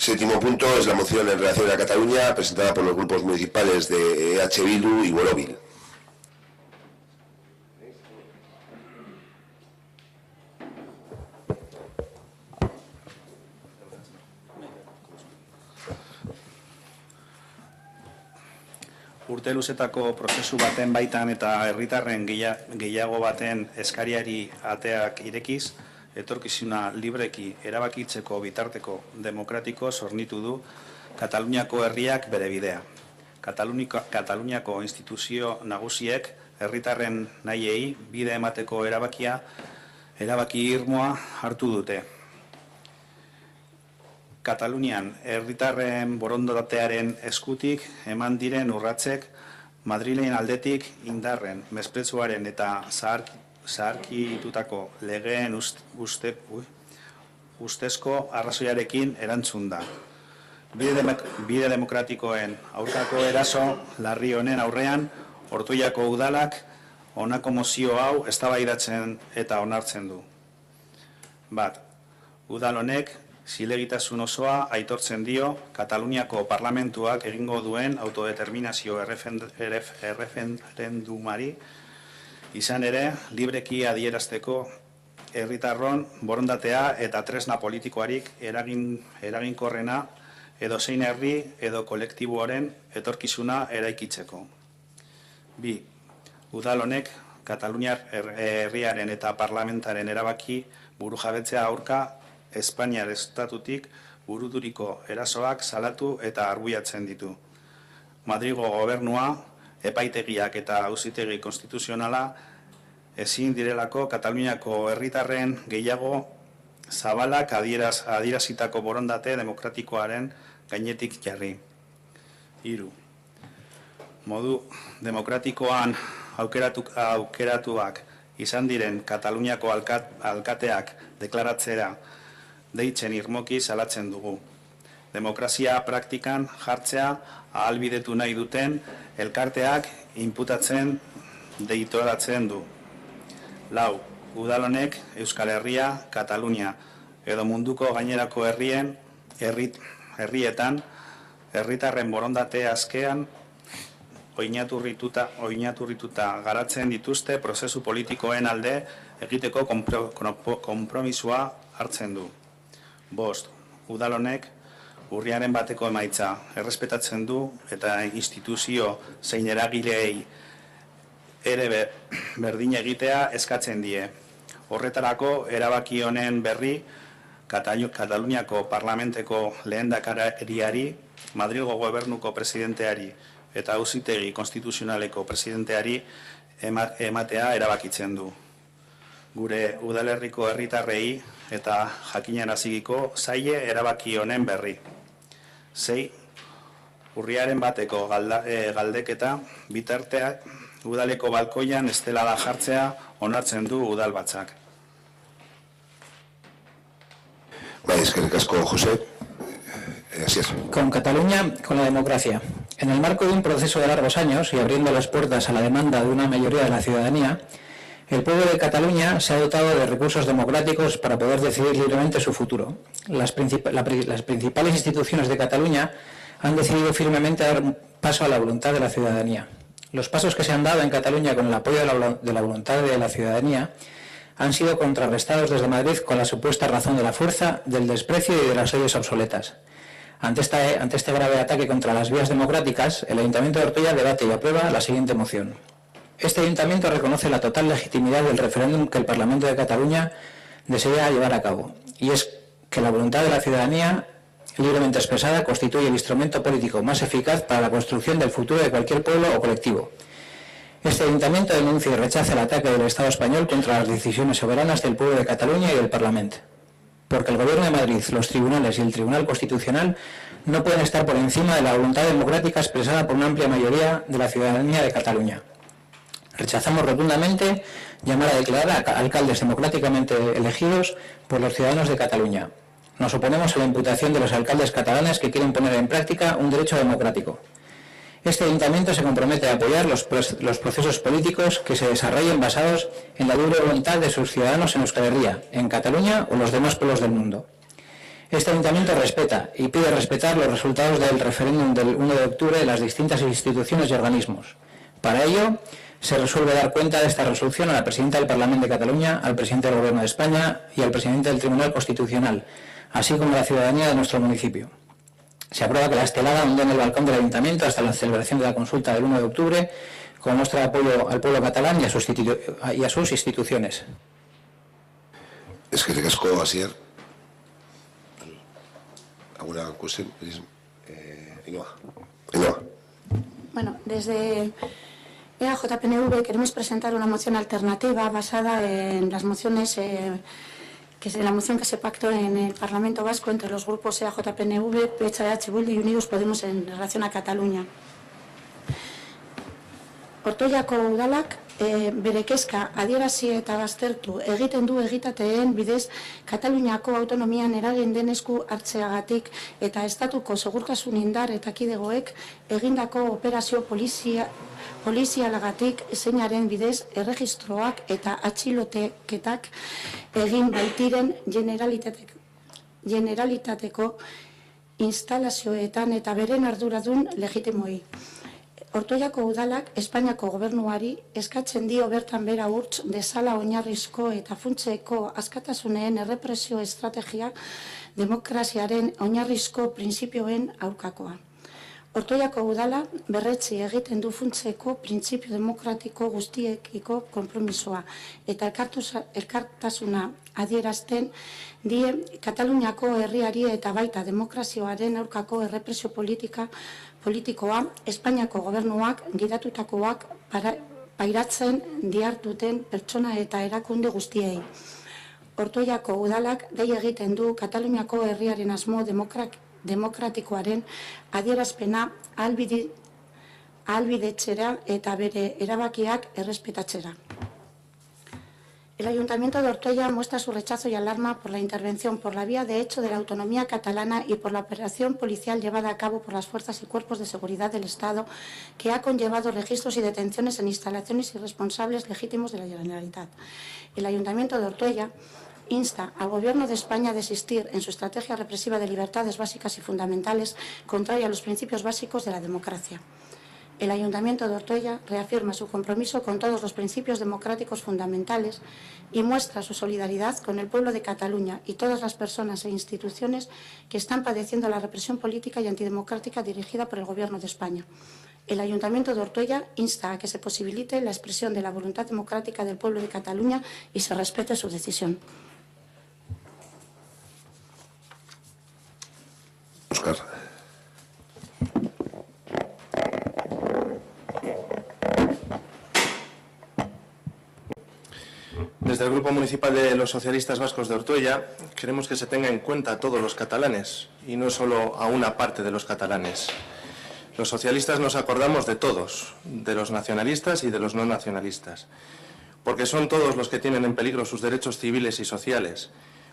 Séptimo punto es la moción en relación a Cataluña, presentada por los grupos municipales de EH Bildu y Borovil. Urte luzetako prozesu baten baitan eta herritarren gehiago baten eskariari ateak irekiz, etorkizuna libreki erabakitzeko bitarteko demokratiko zornitu du Kataluniako herriak bere bidea. Kataluniako instituzio nagusiek herritarren nahiei bide emateko erabaki irmoa hartu dute. Katalunian herritarren borondatearen eskutik eman diren urratzek Madrilen aldetik indarren, mespretsuaren eta zaharkitutako legeen ustezko arrazoiarekin erantzun da. Bide demokratikoen aurkako eraso larri honen aurrean, Ortuellako udalak honako mozio hau eztabaidatzen eta onartzen du. Bat, udal honek zilegitasun osoa aitortzen dio Kataluniako parlamentuak egingo duen autodeterminazio erreferendumari, izan ere, libreki adierazteko herritarron borondatea eta tresna politikoarik eraginkorrena edozein herri edo kolektiboaren etorkizuna eraikitzeko. Bi, udal honek Kataluniar herriaren eta parlamentaren erabaki burujabetzea aurka Espainiar estatutik buruduriko erasoak salatu eta arbuiatzen ditu. Madrilgo gobernua, epaitegiak eta auzitegi konstituzionala ezin direlako Kataluniako herritarren gehiago zabalak adierazitako borondate demokratikoaren gainetik jarri. Hiru, modu demokratikoan aukeratuak izan diren Kataluniako alkateak deklaratzera deitzen irmoki salatzen dugu. Demokrazia praktikan jartzea ahalbidetu nahi duten elkarteak inputatzen deitoratzen du. Lau, udal honek Euskal Herria, Katalunia edo munduko gainerako herrietan herritarren borondate askean oinaturrituta garatzen dituzte prozesu politikoen alde egiteko konpromisoa hartzen du. Bost, udal honek urriaren bateko emaitza errespetatzen du eta instituzio zein eragileei ere berdin egitea eskatzen die. Horretarako erabaki honen berri Kataluniako parlamenteko lehendakariari, Madrilgo gobernuko presidenteari eta auzitegi konstituzionaleko presidenteari ematea erabakitzen du. Gure udalerriko herritarrei eta jakinaraziko zaie erabaki honen berri. 6. Urriaren bateko galdeketa bitarteak udaleko balkoian estelada jartzea onartzen du udalbatzak. Eskerrik asko, José. Así es. Con Cataluña, con la democracia. En el marco de un proceso de largos años y abriendo las puertas a la demanda de una mayoría de la ciudadanía, el pueblo de Cataluña se ha dotado de recursos democráticos para poder decidir libremente su futuro. Las principales instituciones de Cataluña han decidido firmemente dar paso a la voluntad de la ciudadanía. Los pasos que se han dado en Cataluña con el apoyo de la voluntad de la ciudadanía han sido contrarrestados desde Madrid con la supuesta razón de la fuerza, del desprecio y de las leyes obsoletas. Ante este grave ataque contra las vías democráticas, el Ayuntamiento de Ortuella debate y aprueba la siguiente moción. Este Ayuntamiento reconoce la total legitimidad del referéndum que el Parlamento de Cataluña desea llevar a cabo, y es que la voluntad de la ciudadanía libremente expresada constituye el instrumento político más eficaz para la construcción del futuro de cualquier pueblo o colectivo. Este Ayuntamiento denuncia y rechaza el ataque del Estado español contra las decisiones soberanas del pueblo de Cataluña y del Parlamento, porque el Gobierno de Madrid, los tribunales y el Tribunal Constitucional no pueden estar por encima de la voluntad democrática expresada por una amplia mayoría de la ciudadanía de Cataluña. Rechazamos rotundamente llamar a declarar a alcaldes democráticamente elegidos por los ciudadanos de Cataluña. Nos oponemos a la imputación de los alcaldes catalanes que quieren poner en práctica un derecho democrático. Este Ayuntamiento se compromete a apoyar los procesos políticos que se desarrollen basados en la libre voluntad de sus ciudadanos en Euskal Herria, en Cataluña o en los demás pueblos del mundo. Este ayuntamiento respeta y pide respetar los resultados del referéndum del 1 de octubre de las distintas instituciones y organismos. Para ello, se resuelve dar cuenta de esta resolución a la presidenta del Parlamento de Cataluña, al presidente del Gobierno de España y al presidente del Tribunal Constitucional, así como a la ciudadanía de nuestro municipio. Se aprueba que la estelada onde en el balcón del ayuntamiento hasta la celebración de la consulta del 1 de octubre como muestra de apoyo al pueblo catalán y a sus instituciones. Es que casco Asier. ¿Alguna cuestión? Ainhoa. Bueno, desde EAJ-PNV queremos presentar una moción alternativa basada en las mociones, que es la moción que se pactó en el Parlamento Vasco entre los grupos EAJ-PNV, PHH Bildu y Unidos Podemos en relación a Cataluña. Ortuellako udalak bere kezka adierazi eta baztertu egiten du egitateen bidez Kataluniako autonomian eragin den esku hartzeagatik eta estatuko segurtasun indar eta kidegoek egindako operazio polizialagatik zeinaren bidez erregistroak eta atxiloketak egin baitiren generalitateko instalazioetan eta beren arduradun legitimoi. Ortuellako udalak Espainiako gobernuari eskatzen dio bertan bera urts dezala oinarrizko eta funtseko askatasuneen errepresio estrategia demokraziaren oinarrizko printzipioen aurkakoa. Ortuellako udala berretzi egiten du funtseko printzipio demokratiko guztiekiko konpromisoa eta elkartasuna adierazten die Kataluniako herriari eta baita demokrazioaren aurkako errepresio politikoa Espainiako gobernuak gidatutakoak pairatzen dihartuten pertsona eta erakunde guztiei. Ortuellako udalak dei egiten du Kataluniako herriaren asmo demokratikoaren adierazpena ahalbidetzera eta bere erabakiak errespetatzera. El Ayuntamiento de Ortuella muestra su rechazo y alarma por la intervención por la vía de hecho de la autonomía catalana y por la operación policial llevada a cabo por las fuerzas y cuerpos de seguridad del Estado, que ha conllevado registros y detenciones en instalaciones y responsables legítimos de la Generalitat. El Ayuntamiento de Ortuella insta al Gobierno de España a desistir en su estrategia represiva de libertades básicas y fundamentales contraria a los principios básicos de la democracia. El Ayuntamiento de Ortuella reafirma su compromiso con todos los principios democráticos fundamentales y muestra su solidaridad con el pueblo de Cataluña y todas las personas e instituciones que están padeciendo la represión política y antidemocrática dirigida por el Gobierno de España. El Ayuntamiento de Ortuella insta a que se posibilite la expresión de la voluntad democrática del pueblo de Cataluña y se respete su decisión. Óscar. Desde el Grupo Municipal de los Socialistas Vascos de Ortuella queremos que se tenga en cuenta a todos los catalanes y no solo a una parte de los catalanes. Los socialistas nos acordamos de todos, de los nacionalistas y de los no nacionalistas, porque son todos los que tienen en peligro sus derechos civiles y sociales,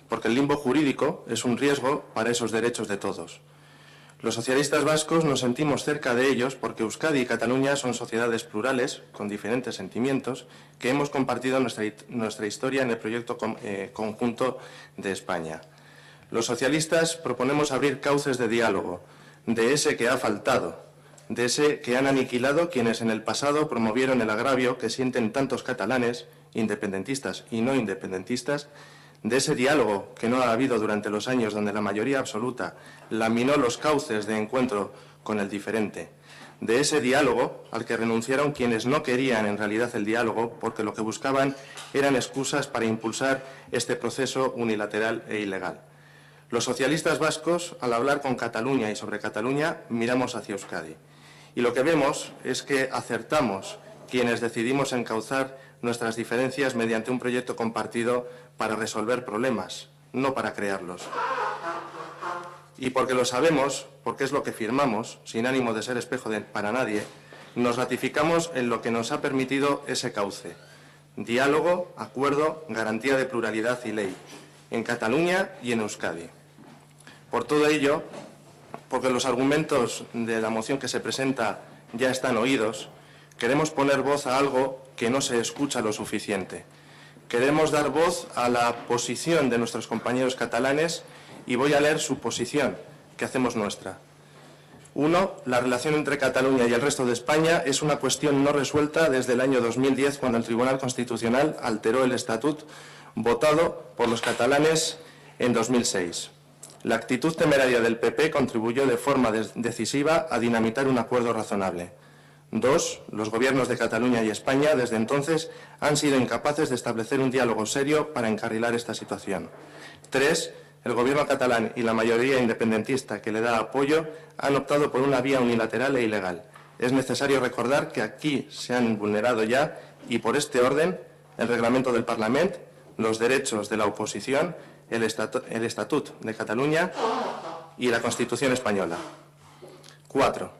porque el limbo jurídico es un riesgo para esos derechos de todos. Los socialistas vascos nos sentimos cerca de ellos porque Euskadi y Cataluña son sociedades plurales, con diferentes sentimientos, que hemos compartido nuestra historia en el proyecto conjunto de España. Los socialistas proponemos abrir cauces de diálogo, de ese que ha faltado, de ese que han aniquilado quienes en el pasado promovieron el agravio que sienten tantos catalanes, independentistas y no independentistas, de ese diálogo que no ha habido durante los años donde la mayoría absoluta laminó los cauces de encuentro con el diferente, de ese diálogo al que renunciaron quienes no querían en realidad el diálogo porque lo que buscaban eran excusas para impulsar este proceso unilateral e ilegal. Los socialistas vascos, al hablar con Cataluña y sobre Cataluña, miramos hacia Euskadi. Y lo que vemos es que acertamos quienes decidimos encauzar nuestras diferencias mediante un proyecto compartido para resolver problemas, no para crearlos. Y porque lo sabemos, porque es lo que firmamos, sin ánimo de ser espejo para nadie, nos ratificamos en lo que nos ha permitido ese cauce. Diálogo, acuerdo, garantía de pluralidad y ley, en Cataluña y en Euskadi. Por todo ello, porque los argumentos de la moción que se presenta ya están oídos, queremos poner voz a algo que no se escucha lo suficiente. Queremos dar voz a la posición de nuestros compañeros catalanes y voy a leer su posición, que hacemos nuestra. 1. La relación entre Cataluña y el resto de España es una cuestión no resuelta desde el año 2010, cuando el Tribunal Constitucional alteró el estatut votado por los catalanes en 2006. La actitud temeraria del PP contribuyó de forma decisiva a dinamitar un acuerdo razonable. 2. Los gobiernos de Cataluña y España desde entonces han sido incapaces de establecer un diálogo serio para encarrilar esta situación. 3. El gobierno catalán y la mayoría independentista que le da apoyo han optado por una vía unilateral e ilegal. Es necesario recordar que aquí se han vulnerado ya, y por este orden, el reglamento del Parlament, los derechos de la oposición, el Estatut de Cataluña y la Constitución española. 4.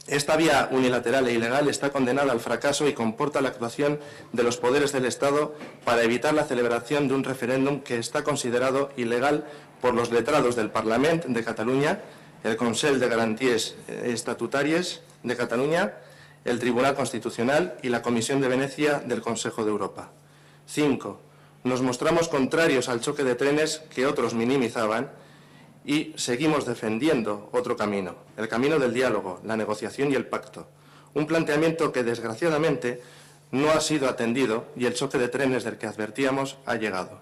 Esta vía unilateral e ilegal está condenada al fracaso y comporta la actuación de los poderes del Estado para evitar la celebración de un referéndum que está considerado ilegal por los letrados del Parlament de Cataluña, el Consell de Garanties Estatutàries de Cataluña, el Tribunal Constitucional y la Comisión de Venecia del Consejo de Europa. 5. Nos mostramos contrarios al choque de trenes que otros minimizaban y seguimos defendiendo otro camino, el camino del diálogo, la negociación y el pacto. Un planteamiento que, desgraciadamente, no ha sido atendido y el choque de trenes del que advertíamos ha llegado.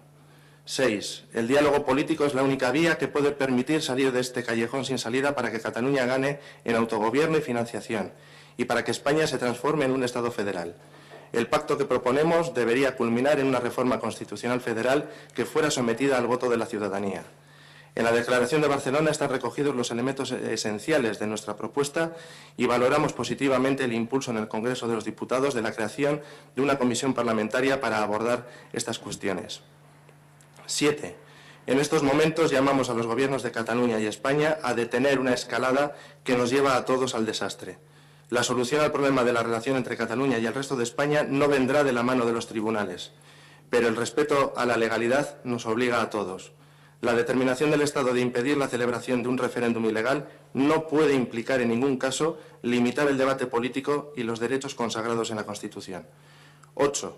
6. El diálogo político es la única vía que puede permitir salir de este callejón sin salida para que Cataluña gane en autogobierno y financiación y para que España se transforme en un Estado federal. El pacto que proponemos debería culminar en una reforma constitucional federal que fuera sometida al voto de la ciudadanía. En la Declaración de Barcelona están recogidos los elementos esenciales de nuestra propuesta y valoramos positivamente el impulso en el Congreso de los Diputados de la creación de una comisión parlamentaria para abordar estas cuestiones. 7. En estos momentos llamamos a los gobiernos de Cataluña y España a detener una escalada que nos lleva a todos al desastre. La solución al problema de la relación entre Cataluña y el resto de España no vendrá de la mano de los tribunales, pero el respeto a la legalidad nos obliga a todos. La determinación del Estado de impedir la celebración de un referéndum ilegal no puede implicar en ningún caso limitar el debate político y los derechos consagrados en la Constitución. 8.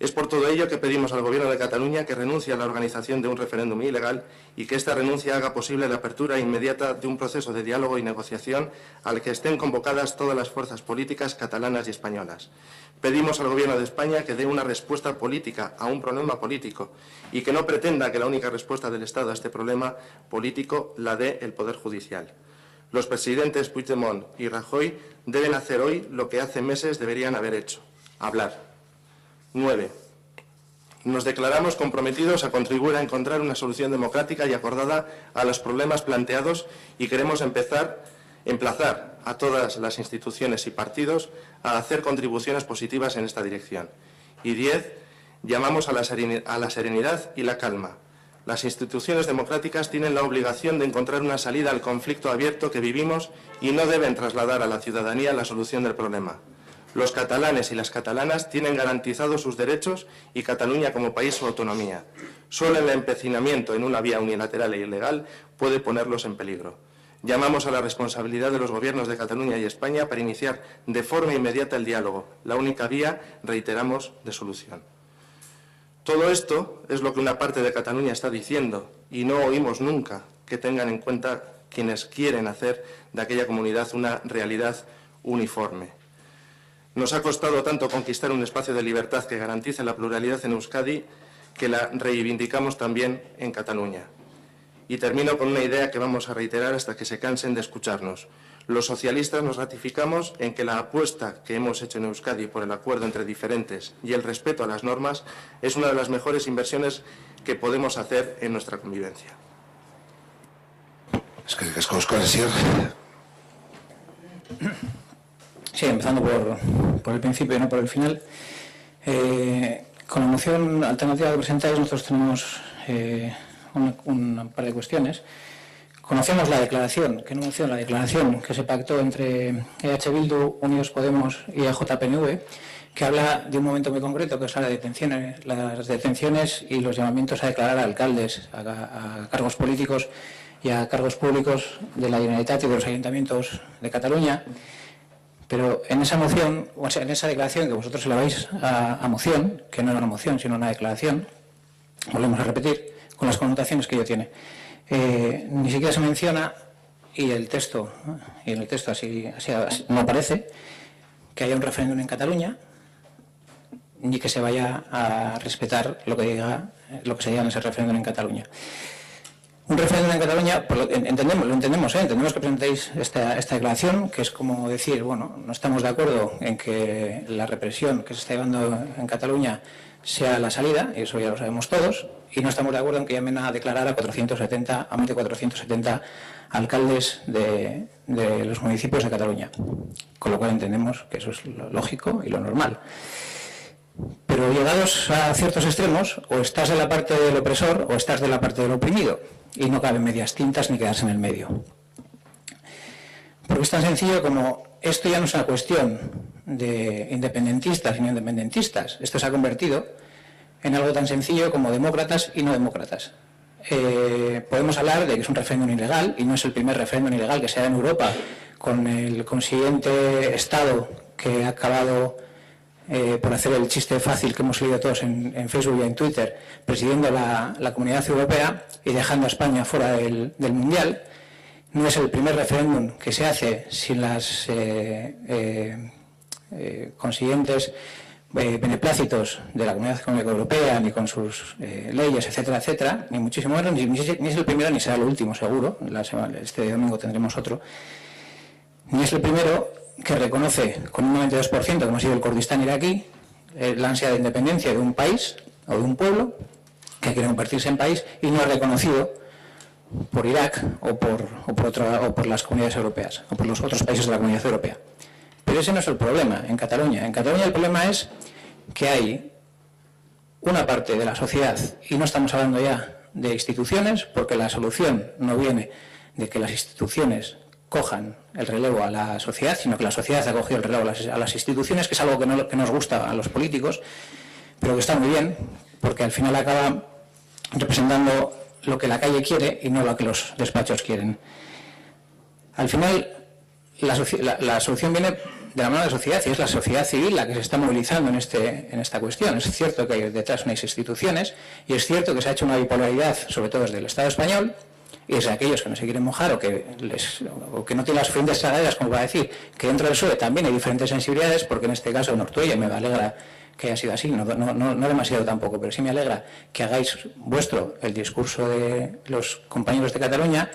Es por todo ello que pedimos al Gobierno de Cataluña que renuncie a la organización de un referéndum ilegal y que esta renuncia haga posible la apertura inmediata de un proceso de diálogo y negociación al que estén convocadas todas las fuerzas políticas catalanas y españolas. Pedimos al Gobierno de España que dé una respuesta política a un problema político y que no pretenda que la única respuesta del Estado a este problema político la dé el Poder Judicial. Los presidentes Puigdemont y Rajoy deben hacer hoy lo que hace meses deberían haber hecho: hablar. 9. Nos declaramos comprometidos a contribuir a encontrar una solución democrática y acordada a los problemas planteados y queremos emplazar a todas las instituciones y partidos a hacer contribuciones positivas en esta dirección. Y 10. Llamamos a la serenidad y la calma. Las instituciones democráticas tienen la obligación de encontrar una salida al conflicto abierto que vivimos y no deben trasladar a la ciudadanía la solución del problema. Los catalanes y las catalanas tienen garantizados sus derechos y Cataluña como país su autonomía. Solo el empecinamiento en una vía unilateral e ilegal puede ponerlos en peligro. Llamamos a la responsabilidad de los gobiernos de Cataluña y España para iniciar de forma inmediata el diálogo, la única vía, reiteramos, de solución. Todo esto es lo que una parte de Cataluña está diciendo y no oímos nunca que tengan en cuenta quienes quieren hacer de aquella comunidad una realidad uniforme. Nos ha costado tanto conquistar un espacio de libertad que garantice la pluralidad en Euskadi que la reivindicamos también en Cataluña. Y termino con una idea que vamos a reiterar hasta que se cansen de escucharnos. Los socialistas nos ratificamos en que la apuesta que hemos hecho en Euskadi por el acuerdo entre diferentes y el respeto a las normas es una de las mejores inversiones que podemos hacer en nuestra convivencia. Sí, empezando por el principio y no por el final. Con la moción alternativa que presentáis nosotros tenemos un par de cuestiones. Conocemos la declaración, que no menciona la declaración que se pactó entre EH Bildu, Unidos Podemos y JPNV, que habla de un momento muy concreto, que es las detenciones y los llamamientos a declarar a alcaldes, a cargos políticos y a cargos públicos de la Generalitat y de los ayuntamientos de Cataluña. Pero en esa moción, o sea, en esa declaración que vosotros eleváis a moción, que no era una moción sino una declaración, volvemos a repetir, con las connotaciones que ello tiene. Ni siquiera se menciona, y en el texto así no aparece, que haya un referéndum en Cataluña, ni que se vaya a respetar lo que se diga en ese referéndum en Cataluña. Un referéndum en Cataluña, pues entendemos que presentéis esta declaración, que es como decir, bueno, no estamos de acuerdo en que la represión que se está llevando en Cataluña sea la salida, y eso ya lo sabemos todos, y no estamos de acuerdo en que llamen a declarar a más de 470 alcaldes de los municipios de Cataluña, con lo cual entendemos que eso es lo lógico y lo normal. Pero llegados a ciertos extremos, o estás de la parte del opresor o estás de la parte del oprimido, y no caben medias tintas ni quedarse en el medio. Porque es tan sencillo como esto ya no es una cuestión de independentistas y no independentistas, esto se ha convertido en algo tan sencillo como demócratas y no demócratas. Podemos hablar de que es un referéndum ilegal, y no es el primer referéndum ilegal que se da en Europa, con el consiguiente Estado que ha acabado por hacer el chiste fácil que hemos leído todos en Facebook y en Twitter, presidiendo la Comunidad Europea y dejando a España fuera del Mundial. No es el primer referéndum que se hace sin las consiguientes beneplácitos de la Comunidad Económica Europea, ni con sus leyes, etcétera, etcétera, ni muchísimo menos, ni es el primero ni será el último, seguro. Este domingo tendremos otro. Ni es el primero que reconoce con un 92%, como ha sido el Kurdistán iraquí, la ansia de independencia de un país o de un pueblo que quiere convertirse en país, y no ha reconocido por Irak o por las comunidades europeas o por los otros países de la Comunidad Europea. Pero ese no es el problema en Cataluña. En Cataluña el problema es que hay una parte de la sociedad, y no estamos hablando ya de instituciones, porque la solución no viene de que las instituciones cojan el relevo a la sociedad, sino que la sociedad ha cogido el relevo a las instituciones, que es algo que nos gusta a los políticos, pero que está muy bien, porque al final acaba representando lo que la calle quiere y no lo que los despachos quieren. Al final, la solución viene de la mano de la sociedad, y es la sociedad civil la que se está movilizando en esta cuestión. Es cierto que hay detrás unas instituciones, y es cierto que se ha hecho una bipolaridad, sobre todo desde el Estado español, y es de aquellos que no se quieren mojar o que no tienen las suficientes sagradas como para decir que dentro del PSOE también hay diferentes sensibilidades, porque en este caso en Ortuella me alegra que haya sido así, no demasiado tampoco, pero sí me alegra que hagáis vuestro el discurso de los compañeros de Cataluña,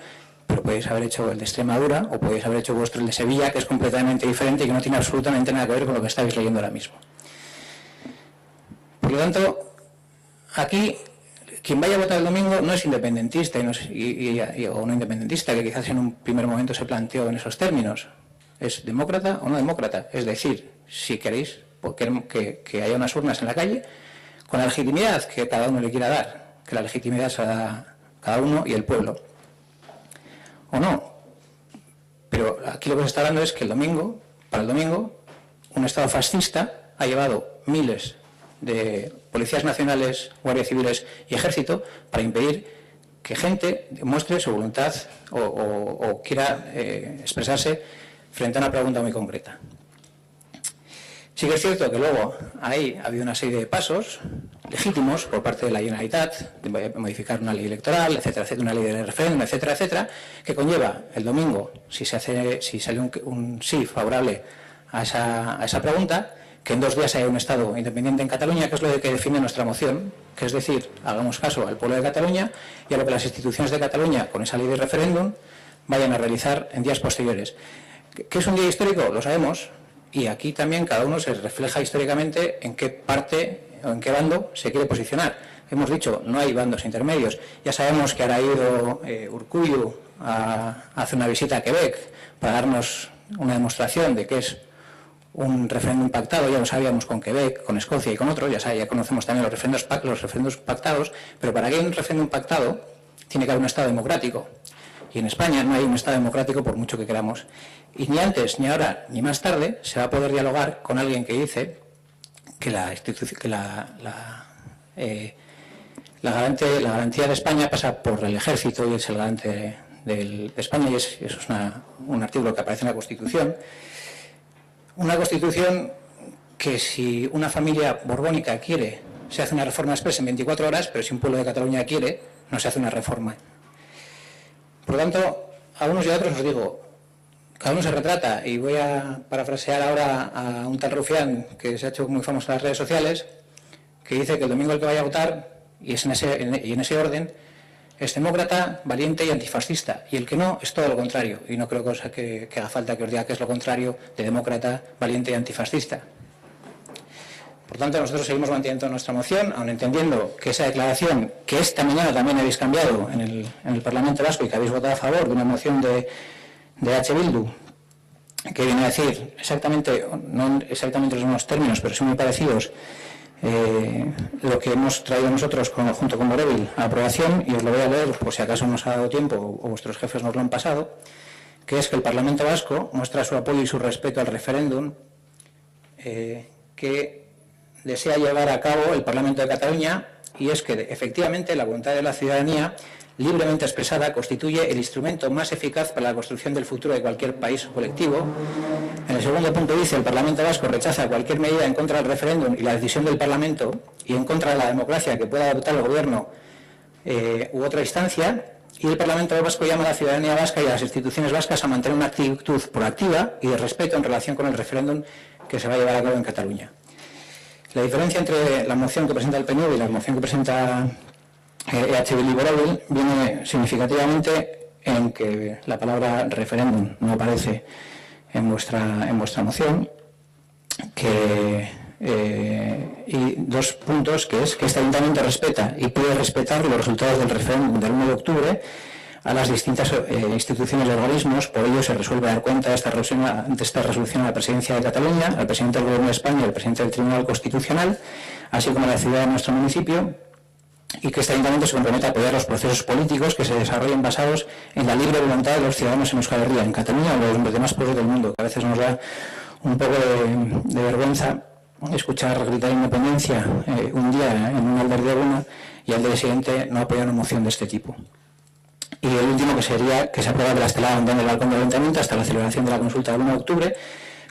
pero podéis haber hecho el de Extremadura o podéis haber hecho vuestro el de Sevilla, que es completamente diferente y que no tiene absolutamente nada que ver con lo que estáis leyendo ahora mismo. Por lo tanto, aquí quien vaya a votar el domingo no es independentista o no independentista, que quizás en un primer momento se planteó en esos términos. Es demócrata o no demócrata. Es decir, si queréis que haya unas urnas en la calle, con la legitimidad que cada uno le quiera dar, que la legitimidad se la da cada uno y el pueblo. O no. Pero aquí lo que se está hablando es que para el domingo, un Estado fascista ha llevado miles de policías nacionales, guardias civiles y ejército para impedir que gente demuestre su voluntad o quiera expresarse frente a una pregunta muy concreta. Sí que es cierto que luego ahí ha habido una serie de pasos legítimos por parte de la Generalitat, de modificar una ley electoral, etcétera, etcétera, una ley de referéndum, etcétera, etcétera, que conlleva el domingo, si sale un sí favorable a esa pregunta, que en 2 días haya un Estado independiente en Cataluña, que es lo que define nuestra moción, que es decir, hagamos caso al pueblo de Cataluña y a lo que las instituciones de Cataluña, con esa ley de referéndum, vayan a realizar en días posteriores. ¿Qué es un día histórico? Lo sabemos, y aquí también cada uno se refleja históricamente en qué parte o en qué bando se quiere posicionar. Hemos dicho, no hay bandos intermedios. Ya sabemos que ahora ha ido Urkullu a hacer una visita a Quebec para darnos una demostración de que es un referéndum pactado. Ya lo sabíamos con Quebec, con Escocia y con otros, ya conocemos también los referéndums pactados, pero para que haya un referéndum pactado tiene que haber un Estado democrático. Y en España no hay un Estado democrático por mucho que queramos. Y ni antes, ni ahora, ni más tarde se va a poder dialogar con alguien que dice que la garantía de España pasa por el ejército y es el garante de España, y eso es un artículo que aparece en la Constitución. Una Constitución que, si una familia borbónica quiere, se hace una reforma expresa en 24 horas, pero si un pueblo de Cataluña quiere, no se hace una reforma. Por lo tanto, a unos y a otros os digo, cada uno se retrata, y voy a parafrasear ahora a un tal Rufián que se ha hecho muy famoso en las redes sociales, que dice que el domingo el que vaya a votar, y en ese orden, es demócrata, valiente y antifascista, y el que no es todo lo contrario, y no creo que haga falta que os diga que es lo contrario de demócrata, valiente y antifascista. Por tanto, nosotros seguimos manteniendo nuestra moción, aun entendiendo que esa declaración, que esta mañana también habéis cambiado en el Parlamento Vasco y que habéis votado a favor de una moción de H. Bildu, que viene a decir exactamente, no exactamente los mismos términos, pero sí muy parecidos, lo que hemos traído nosotros junto con Borevil a aprobación, y os lo voy a leer por si acaso nos ha dado tiempo o vuestros jefes nos lo han pasado, que es que el Parlamento Vasco muestra su apoyo y su respeto al referéndum que desea llevar a cabo el Parlamento de Cataluña, y es que efectivamente la voluntad de la ciudadanía libremente expresada constituye el instrumento más eficaz para la construcción del futuro de cualquier país o colectivo. En el segundo punto dice: el Parlamento Vasco rechaza cualquier medida en contra del referéndum y la decisión del Parlamento y en contra de la democracia que pueda adoptar el Gobierno u otra instancia, y el Parlamento Vasco llama a la ciudadanía vasca y a las instituciones vascas a mantener una actitud proactiva y de respeto en relación con el referéndum que se va a llevar a cabo en Cataluña. La diferencia entre la moción que presenta el PNV y la moción que presenta EH Bildu y Borevil viene significativamente en que la palabra referéndum no aparece en vuestra moción, y dos puntos, que es que este ayuntamiento respeta y puede respetar los resultados del referéndum del 1 de octubre a las distintas instituciones y organismos. Por ello se resuelve dar cuenta de esta resolución a la Presidencia de Cataluña, al Presidente del Gobierno de España y al Presidente del Tribunal Constitucional, así como a la ciudad de nuestro municipio, y que este ayuntamiento se compromete a apoyar los procesos políticos que se desarrollen basados en la libre voluntad de los ciudadanos en Euskal Herria, en Cataluña o en los demás pueblos del mundo, que a veces nos da un poco de vergüenza escuchar gritar independencia un día en un albergue de una y al día siguiente no apoyar una moción de este tipo. Y el último, que sería que se apruebe la estelada andando del balcón del ayuntamiento hasta la celebración de la consulta del 1 de octubre,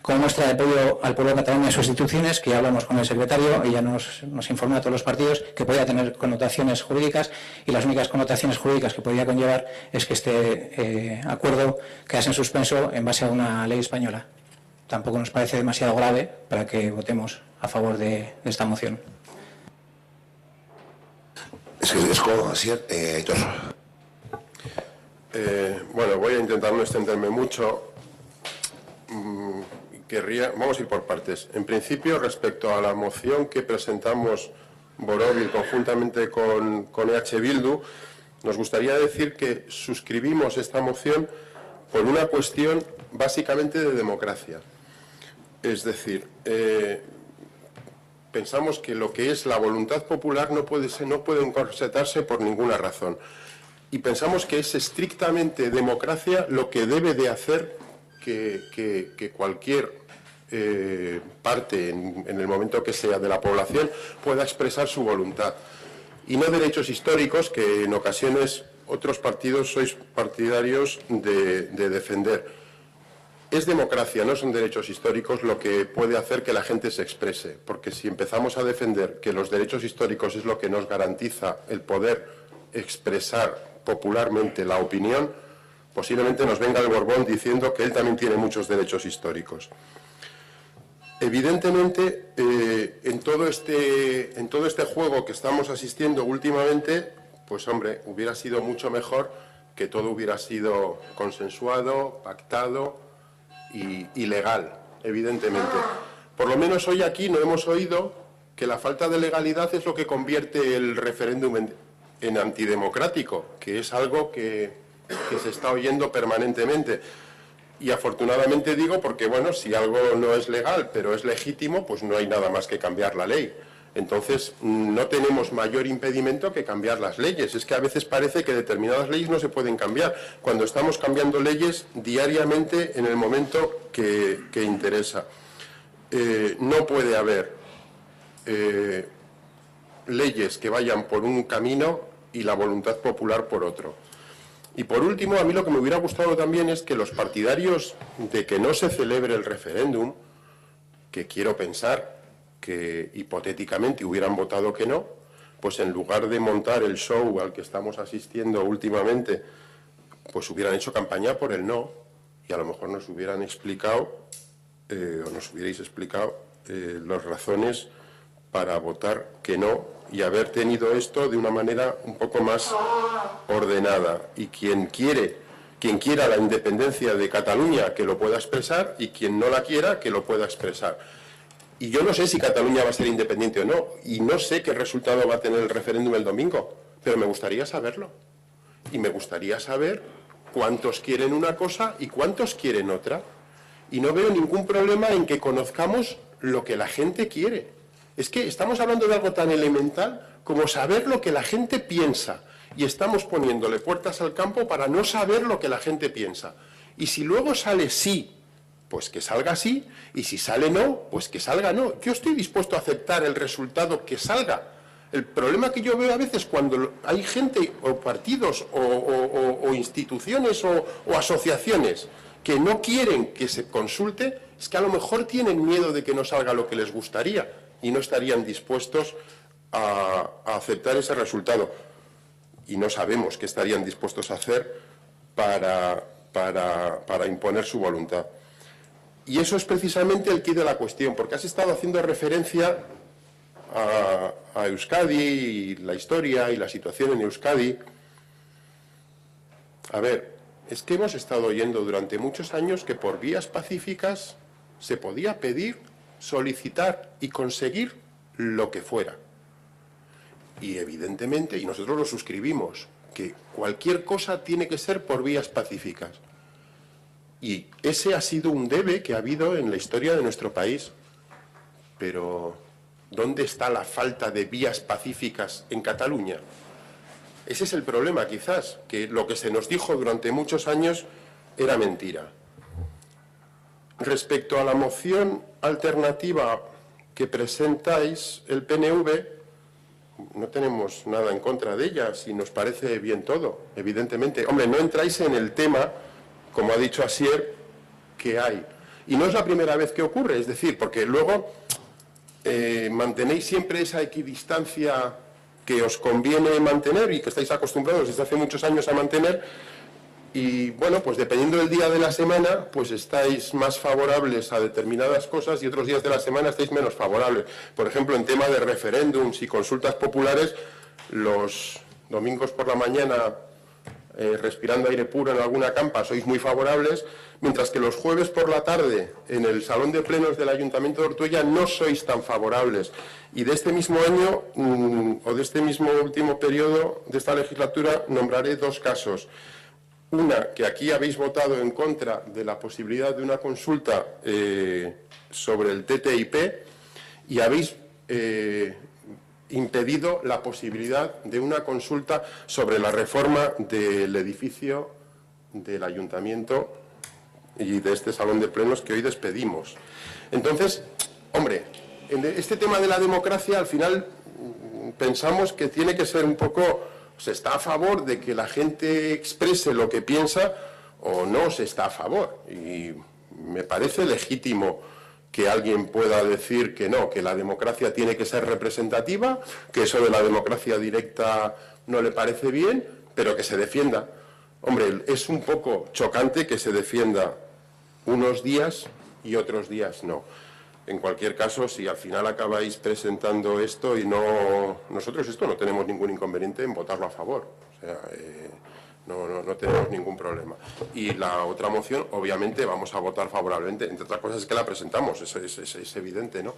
como muestra de apoyo al pueblo catalán y a sus instituciones, que ya hablamos con el secretario y ya nos informó a todos los partidos que podía tener connotaciones jurídicas, y las únicas connotaciones jurídicas que podía conllevar es que este acuerdo quedase en suspenso en base a una ley española. Tampoco nos parece demasiado grave para que votemos a favor de esta moción. Es que es como así, Aitor. Bueno, voy a intentar no extenderme mucho. Vamos a ir por partes. En principio, respecto a la moción que presentamos Borevil conjuntamente con EH Bildu, nos gustaría decir que suscribimos esta moción por una cuestión básicamente de democracia. Es decir, pensamos que lo que es la voluntad popular no puede encorsetarse por ninguna razón. Y pensamos que es estrictamente democracia lo que debe de hacer que cualquier parte, en el momento que sea de la población, pueda expresar su voluntad. Y no derechos históricos que en ocasiones otros partidos sois partidarios de defender. Es democracia, no son derechos históricos lo que puede hacer que la gente se exprese, porque si empezamos a defender que los derechos históricos es lo que nos garantiza el poder expresar popularmente la opinión, posiblemente nos venga el Borbón diciendo que él también tiene muchos derechos históricos. Evidentemente, en todo este juego que estamos asistiendo últimamente, pues hombre, hubiera sido mucho mejor que todo hubiera sido consensuado, pactado y legal, evidentemente. Por lo menos hoy aquí no hemos oído que la falta de legalidad es lo que convierte el referéndum en antidemocrático, que es algo que se está oyendo permanentemente. Y afortunadamente digo porque, bueno, si algo no es legal pero es legítimo, pues no hay nada más que cambiar la ley. Entonces, no tenemos mayor impedimento que cambiar las leyes. Es que a veces parece que determinadas leyes no se pueden cambiar, cuando estamos cambiando leyes diariamente en el momento que interesa. No puede haber leyes que vayan por un camino y la voluntad popular por otro. Y por último, a mí lo que me hubiera gustado también es que los partidarios de que no se celebre el referéndum, que quiero pensar que hipotéticamente hubieran votado que no, pues en lugar de montar el show al que estamos asistiendo últimamente pues hubieran hecho campaña por el no y a lo mejor nos hubieran explicado, o nos hubierais explicado las razones para votar que no y haber tenido esto de una manera un poco más ordenada. Y quien quiera la independencia de Cataluña, que lo pueda expresar, y quien no la quiera, que lo pueda expresar. Y yo no sé si Cataluña va a ser independiente o no, y no sé qué resultado va a tener el referéndum el domingo, pero me gustaría saberlo. Y me gustaría saber cuántos quieren una cosa y cuántos quieren otra. Y no veo ningún problema en que conozcamos lo que la gente quiere. Es que estamos hablando de algo tan elemental como saber lo que la gente piensa. Y estamos poniéndole puertas al campo para no saber lo que la gente piensa. Y si luego sale sí, pues que salga sí. Y si sale no, pues que salga no. Yo estoy dispuesto a aceptar el resultado que salga. El problema que yo veo a veces cuando hay gente o partidos o instituciones o asociaciones que no quieren que se consulte, es que a lo mejor tienen miedo de que no salga lo que les gustaría y no estarían dispuestos a aceptar ese resultado. Y no sabemos qué estarían dispuestos a hacer para imponer su voluntad. Y eso es precisamente el quid de la cuestión, porque has estado haciendo referencia a Euskadi y la historia y la situación en Euskadi. A ver, es que hemos estado oyendo durante muchos años que por vías pacíficas se podía pedir, solicitar y conseguir lo que fuera. Y evidentemente, y nosotros lo suscribimos, que cualquier cosa tiene que ser por vías pacíficas. Y ese ha sido un debe que ha habido en la historia de nuestro país. Pero ¿dónde está la falta de vías pacíficas en Cataluña? Ese es el problema, quizás, que lo que se nos dijo durante muchos años era mentira. Respecto a la moción alternativa que presentáis el PNV, no tenemos nada en contra de ella, si nos parece bien todo, evidentemente. Hombre, no entráis en el tema, como ha dicho Asier, que hay. Y no es la primera vez que ocurre, es decir, porque luego mantenéis siempre esa equidistancia que os conviene mantener y que estáis acostumbrados desde hace muchos años a mantener, y bueno, pues dependiendo del día de la semana, pues estáis más favorables a determinadas cosas y otros días de la semana estáis menos favorables. Por ejemplo, en tema de referéndums y consultas populares, los domingos por la mañana, respirando aire puro en alguna campa, sois muy favorables, mientras que los jueves por la tarde, en el salón de plenos del Ayuntamiento de Ortuella, no sois tan favorables. Y de este mismo año, o de este mismo último periodo de esta legislatura, nombraré dos casos. Una, que aquí habéis votado en contra de la posibilidad de una consulta sobre el TTIP y habéis impedido la posibilidad de una consulta sobre la reforma del edificio del Ayuntamiento y de este salón de plenos que hoy despedimos. Entonces, hombre, en este tema de la democracia, al final pensamos que tiene que ser un poco, se está a favor de que la gente exprese lo que piensa o no se está a favor. Y me parece legítimo que alguien pueda decir que no, que la democracia tiene que ser representativa, que eso de la democracia directa no le parece bien, pero que se defienda. Hombre, es un poco chocante que se defienda unos días y otros días no. En cualquier caso, si al final acabáis presentando esto y no... Nosotros esto no tenemos ningún inconveniente en votarlo a favor. O sea, no tenemos ningún problema. Y la otra moción, obviamente, vamos a votar favorablemente. Entre otras cosas es que la presentamos, eso es evidente, ¿no?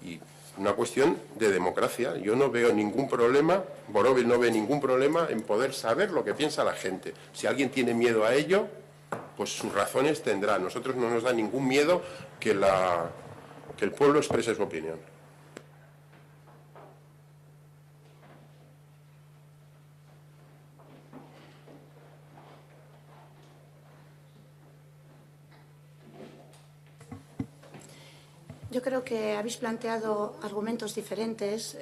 Y una cuestión de democracia. Yo no veo ningún problema, Borobil no ve ningún problema en poder saber lo que piensa la gente. Si alguien tiene miedo a ello, pues sus razones tendrá. A nosotros no nos da ningún miedo que el pueblo exprese su opinión. Yo creo que habéis planteado argumentos diferentes,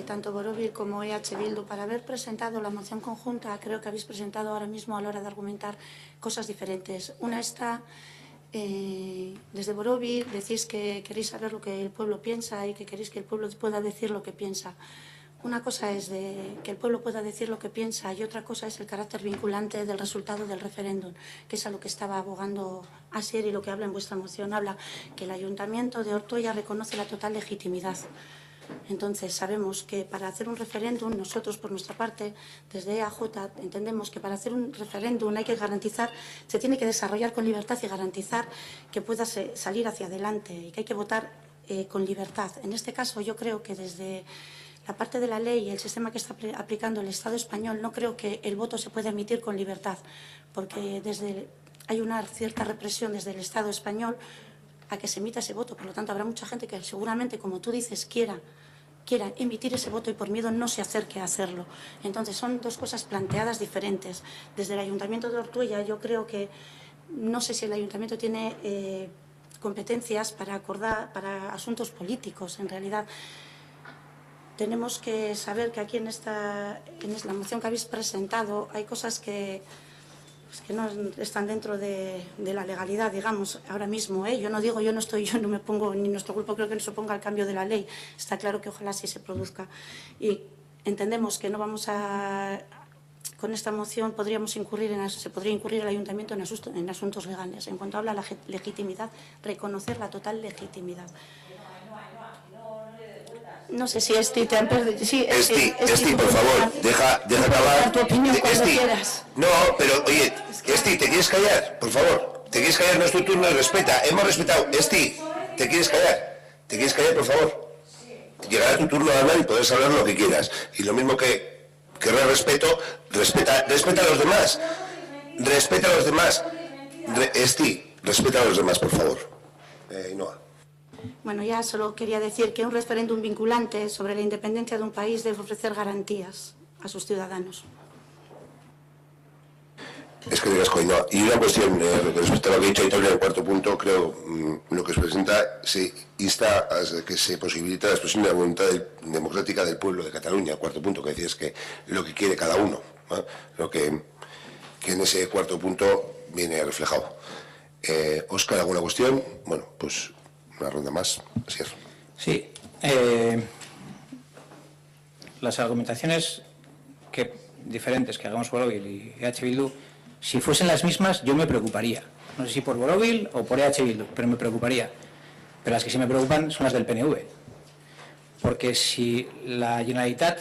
tanto Borobil como EH Bildu, para haber presentado la moción conjunta. Creo que habéis presentado ahora mismo a la hora de argumentar cosas diferentes. Una está, desde Borobil decís que queréis saber lo que el pueblo piensa y que queréis que el pueblo pueda decir lo que piensa. Una cosa es que el pueblo pueda decir lo que piensa y otra cosa es el carácter vinculante del resultado del referéndum, que es a lo que estaba abogando Asier y lo que habla en vuestra moción. Habla que el Ayuntamiento de Ortuella reconoce la total legitimidad. Entonces, sabemos que para hacer un referéndum, nosotros, por nuestra parte, desde EAJ, entendemos que para hacer un referéndum hay que garantizar, se tiene que desarrollar con libertad y garantizar que pueda salir hacia adelante y que hay que votar con libertad. En este caso, yo creo que desde la parte de la ley y el sistema que está aplicando el Estado español, no creo que el voto se pueda emitir con libertad, porque hay una cierta represión desde el Estado español a que se emita ese voto. Por lo tanto, habrá mucha gente que seguramente, como tú dices, quiera emitir ese voto y por miedo no se acerque a hacerlo. Entonces, son dos cosas planteadas diferentes. Desde el Ayuntamiento de Ortuella, yo creo que, no sé si el Ayuntamiento tiene competencias para acordar para asuntos políticos, en realidad. Tenemos que saber que aquí en la moción que habéis presentado hay cosas que no están dentro de la legalidad, digamos, ahora mismo. Yo no digo, yo no me pongo, ni nuestro grupo creo que no se oponga al cambio de la ley. Está claro que ojalá sí se produzca. Y entendemos que no vamos a... Con esta moción se podría incurrir el Ayuntamiento en asuntos legales. En cuanto habla la legitimidad, reconocer la total legitimidad. No sé si Esti te han perdido. Sí, Esti, por favor, deja acabar. Tu opinión cuando Esti, quieras. no, pero oye, Esti, ¿te quieres callar? Por favor, ¿te quieres callar? No es tu turno, respeta. Hemos respetado. Esti, ¿te quieres callar? ¿Te quieres callar, por favor? Llegará tu turno de hablar y podrás hablar lo que quieras. Y lo mismo que respeto, respeta a los demás. Respeta a los demás. Esti, respeta a los demás, por favor. Ainhoa. Bueno, ya solo quería decir que un referéndum vinculante sobre la independencia de un país debe ofrecer garantías a sus ciudadanos. Es que digas, Ainhoa. Y una cuestión, respecto a lo que ha dicho Aitor en el cuarto punto, creo lo que se presenta se insta a que se posibilite la expresión de la voluntad democrática del pueblo de Cataluña. El cuarto punto que decía es que lo que quiere cada uno, ¿no? Lo que en ese cuarto punto viene reflejado. Óscar, ¿alguna cuestión? Bueno, pues una ronda más. Así es. Sí. Las argumentaciones diferentes que hagamos Borovil y EH Bildu, si fuesen las mismas, yo me preocuparía. No sé si por Borovil o por EH Bildu, pero me preocuparía. Pero las que sí me preocupan son las del PNV. Porque si la Generalitat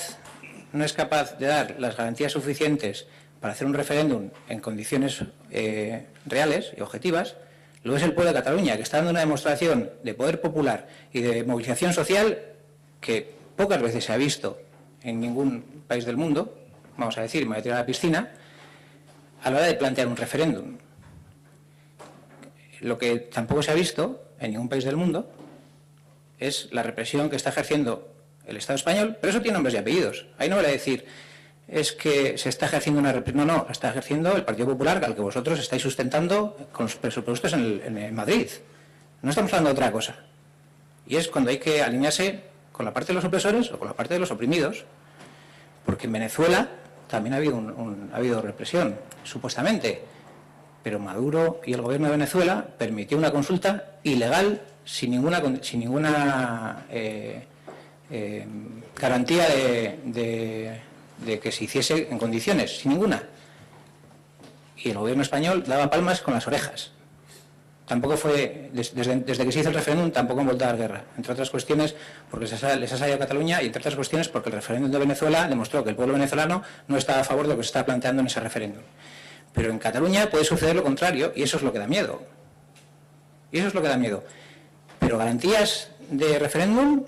no es capaz de dar las garantías suficientes para hacer un referéndum en condiciones reales y objetivas, luego es el pueblo de Cataluña, que está dando una demostración de poder popular y de movilización social que pocas veces se ha visto en ningún país del mundo, vamos a decir, me voy a tirar a la piscina, a la hora de plantear un referéndum. Lo que tampoco se ha visto en ningún país del mundo es la represión que está ejerciendo el Estado español, pero eso tiene nombres y apellidos. Ahí no vale decir, es que se está ejerciendo una represión. No, la está ejerciendo el Partido Popular, al que vosotros estáis sustentando con los presupuestos en Madrid. No estamos hablando de otra cosa. Y es cuando hay que alinearse con la parte de los opresores o con la parte de los oprimidos. Porque en Venezuela también ha habido represión, supuestamente. Pero Maduro y el gobierno de Venezuela permitió una consulta ilegal sin ninguna garantía de que se hiciese en condiciones, sin ninguna. Y el gobierno español daba palmas con las orejas. Tampoco fue, desde que se hizo el referéndum, tampoco han vuelto a dar guerra. Entre otras cuestiones, porque les ha salido a Cataluña, y entre otras cuestiones, porque el referéndum de Venezuela demostró que el pueblo venezolano no estaba a favor de lo que se estaba planteando en ese referéndum. Pero en Cataluña puede suceder lo contrario, y eso es lo que da miedo. Pero garantías de referéndum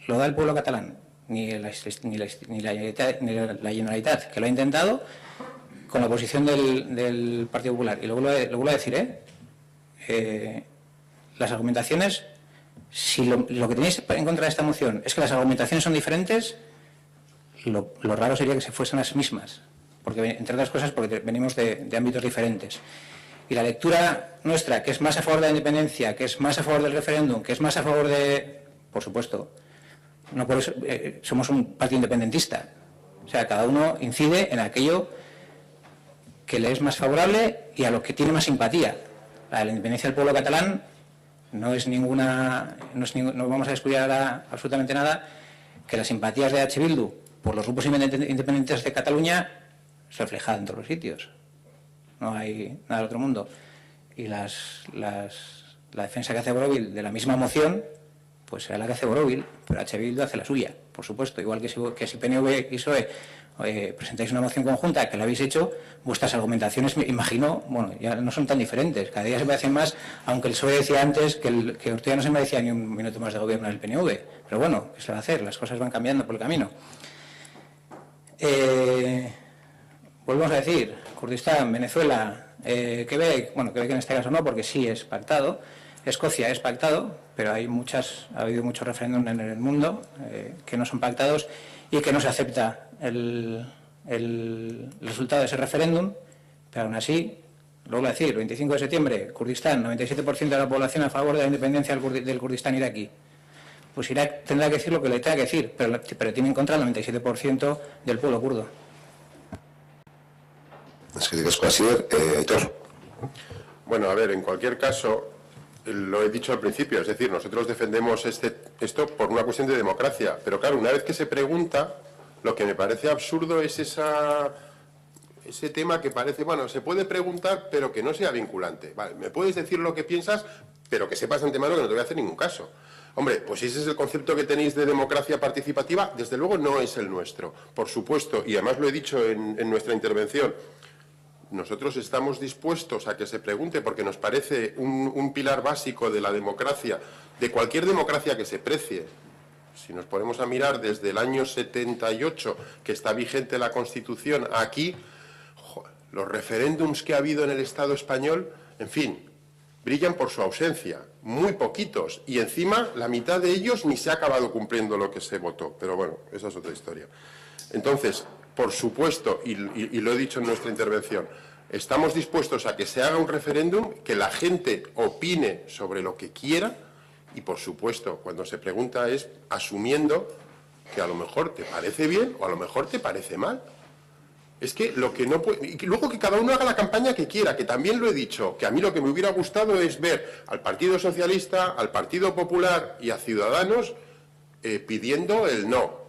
lo da el pueblo catalán. Ni la Generalitat, que lo ha intentado, con la oposición del Partido Popular. Y lo vuelvo a decir, las argumentaciones, si lo que tenéis en contra de esta moción es que las argumentaciones son diferentes, lo raro sería que se fuesen las mismas, porque entre otras cosas porque venimos de ámbitos diferentes. Y la lectura nuestra, que es más a favor de la independencia, que es más a favor del referéndum, que es más a favor de... Por supuesto, no por eso, somos un partido independentista. O sea, cada uno incide en aquello que le es más favorable y a lo que tiene más simpatía. La independencia del pueblo catalán no vamos a descubrir ahora absolutamente nada, que las simpatías de H. Bildu por los grupos independientes de Cataluña es reflejada en todos los sitios. No hay nada del otro mundo. Y la defensa que hace Borovil de la misma moción, pues será la que hace Borovil, pero H. Bildu hace la suya, por supuesto. Igual que si PNV y PSOE presentáis una moción conjunta, que la habéis hecho, vuestras argumentaciones, me imagino, bueno, ya no son tan diferentes. Cada día se parecen más, aunque el PSOE decía antes que Ortega no se merecía ni un minuto más de gobierno del PNV. Pero bueno, ¿qué se va a hacer? Las cosas van cambiando por el camino. Volvemos a decir, Kurdistán, Venezuela, Quebec, bueno, Quebec en este caso no, porque sí es pactado. Escocia es pactado, pero ha habido muchos referéndums en el mundo que no son pactados y que no se acepta el resultado de ese referéndum, pero aún así, lo vuelvo a decir, 25 de septiembre, Kurdistán, 97% de la población a favor de la independencia del Kurdistán iraquí. Pues Irak tendrá que decir lo que le tenga que decir, pero tiene en contra el 97% del pueblo kurdo. Es que digas así, Aitor. Bueno, a ver, en cualquier caso, lo he dicho al principio, es decir, nosotros defendemos esto por una cuestión de democracia, pero claro, una vez que se pregunta, lo que me parece absurdo es ese tema que parece, bueno, se puede preguntar, pero que no sea vinculante. Vale, me puedes decir lo que piensas, pero que sepas de antemano que no te voy a hacer ningún caso. Hombre, pues si ese es el concepto que tenéis de democracia participativa, desde luego no es el nuestro, por supuesto, y además lo he dicho en nuestra intervención. Nosotros estamos dispuestos a que se pregunte, porque nos parece un pilar básico de la democracia, de cualquier democracia que se precie. Si nos ponemos a mirar desde el año 78, que está vigente la Constitución, aquí, los referéndums que ha habido en el Estado español, en fin, brillan por su ausencia, muy poquitos, y encima la mitad de ellos ni se ha acabado cumpliendo lo que se votó, pero bueno, esa es otra historia. Entonces, por supuesto, y lo he dicho en nuestra intervención, estamos dispuestos a que se haga un referéndum, que la gente opine sobre lo que quiera, y por supuesto, cuando se pregunta es asumiendo que a lo mejor te parece bien o a lo mejor te parece mal. Es que lo que no puede... Y luego que cada uno haga la campaña que quiera, que también lo he dicho, que a mí lo que me hubiera gustado es ver al Partido Socialista, al Partido Popular y a Ciudadanos pidiendo el no.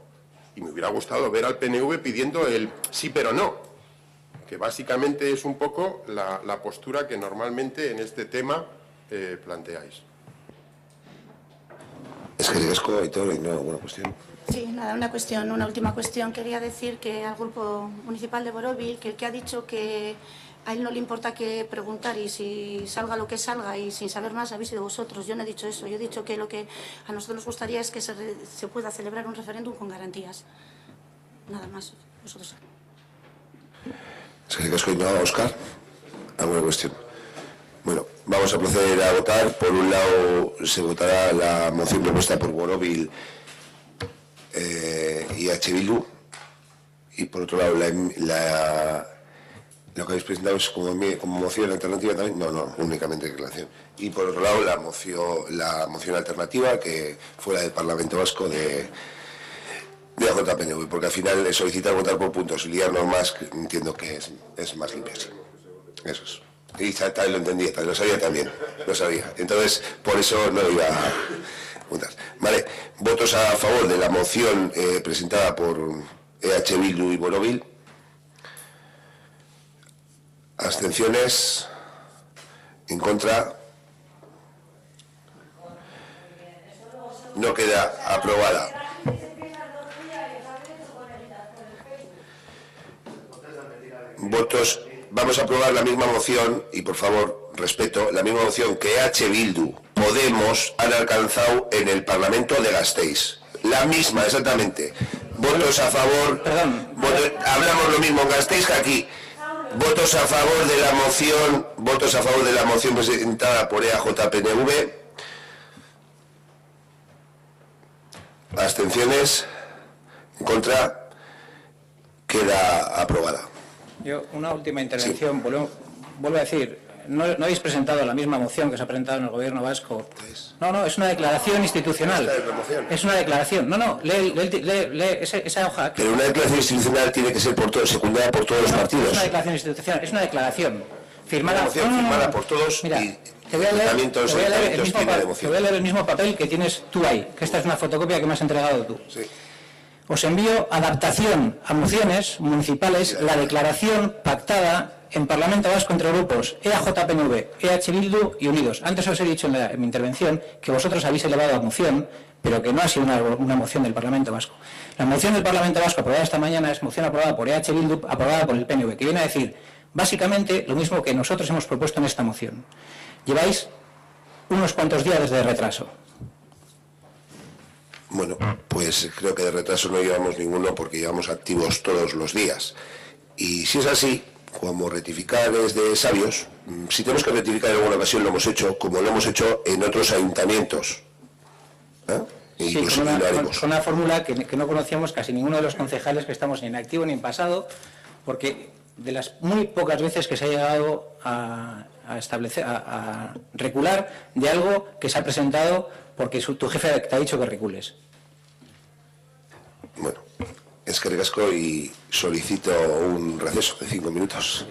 Y me hubiera gustado ver al PNV pidiendo el sí pero no, que básicamente es un poco la postura que normalmente en este tema planteáis. Es que Riesco, Aitor, y no, buena cuestión. Sí, nada, una última cuestión. Quería decir que al Grupo Municipal de Borovil, que el que ha dicho que a él no le importa que preguntar y si salga lo que salga y sin saber más habéis sido vosotros. Yo no he dicho eso. Yo he dicho que lo que a nosotros nos gustaría es que se pueda celebrar un referéndum con garantías. Nada más. Vosotros. Es que Riesco, y no, Óscar, alguna cuestión. Bueno, vamos a proceder a votar. Por un lado se votará la moción propuesta por Borovil y H. Bildu, y por otro lado lo que habéis presentado es como moción alternativa también, no, únicamente declaración. Y por otro lado la moción alternativa, que fue la del Parlamento Vasco de JPNV, porque al final le solicitar votar por puntos y liarnos más, entiendo que es más limpio. Eso es. Y también lo entendía, lo sabía también, lo sabía. Entonces, por eso no iba a votar. Vale, votos a favor de la moción presentada por EH Bildu y Borovil. Abstenciones. En contra. No queda aprobada. Votos. Vamos a aprobar la misma moción, y por favor, respeto, la misma moción que EH Bildu, Podemos, han alcanzado en el Parlamento de Gasteiz. La misma, exactamente. Votos a favor... Perdón. Hablamos lo mismo en Gasteiz que aquí. Votos a favor de la moción presentada por EAJ-PNV. Abstenciones. En contra. Queda aprobada. Yo, una última intervención, Sí. vuelvo a decir, no habéis presentado la misma moción que se ha presentado en el Gobierno vasco. No, es una declaración institucional. Es una declaración. Lee esa hoja. Pero una declaración institucional tiene que ser secundada por todos los partidos. Es una declaración institucional, es una declaración firmada, firmada por todos. Mira, Y te voy a leer el mismo tiene de moción. mismo papel que tienes tú ahí, que esta es una fotocopia que me has entregado tú. Sí. Os envío adaptación a mociones municipales, la declaración pactada en Parlamento Vasco entre grupos EAJ-PNV, EH Bildu y Unidos. Antes os he dicho en mi intervención que vosotros habéis elevado a moción, pero que no ha sido una moción del Parlamento Vasco. La moción del Parlamento Vasco aprobada esta mañana es moción aprobada por EH Bildu, aprobada por el PNV, que viene a decir básicamente lo mismo que nosotros hemos propuesto en esta moción. Lleváis unos cuantos días de retraso. Bueno, pues creo que de retraso no llevamos ninguno porque llevamos activos todos los días. Y si es así, como rectificar es de sabios, si tenemos que rectificar en alguna ocasión lo hemos hecho, como lo hemos hecho en otros ayuntamientos. Sí, con una fórmula que no conocíamos casi ninguno de los concejales que estamos ni en activo ni en pasado, porque de las muy pocas veces que se ha llegado a recular de algo que se ha presentado porque tu jefe te ha dicho que recules. Bueno, es que recasco y solicito un receso de 5 minutos.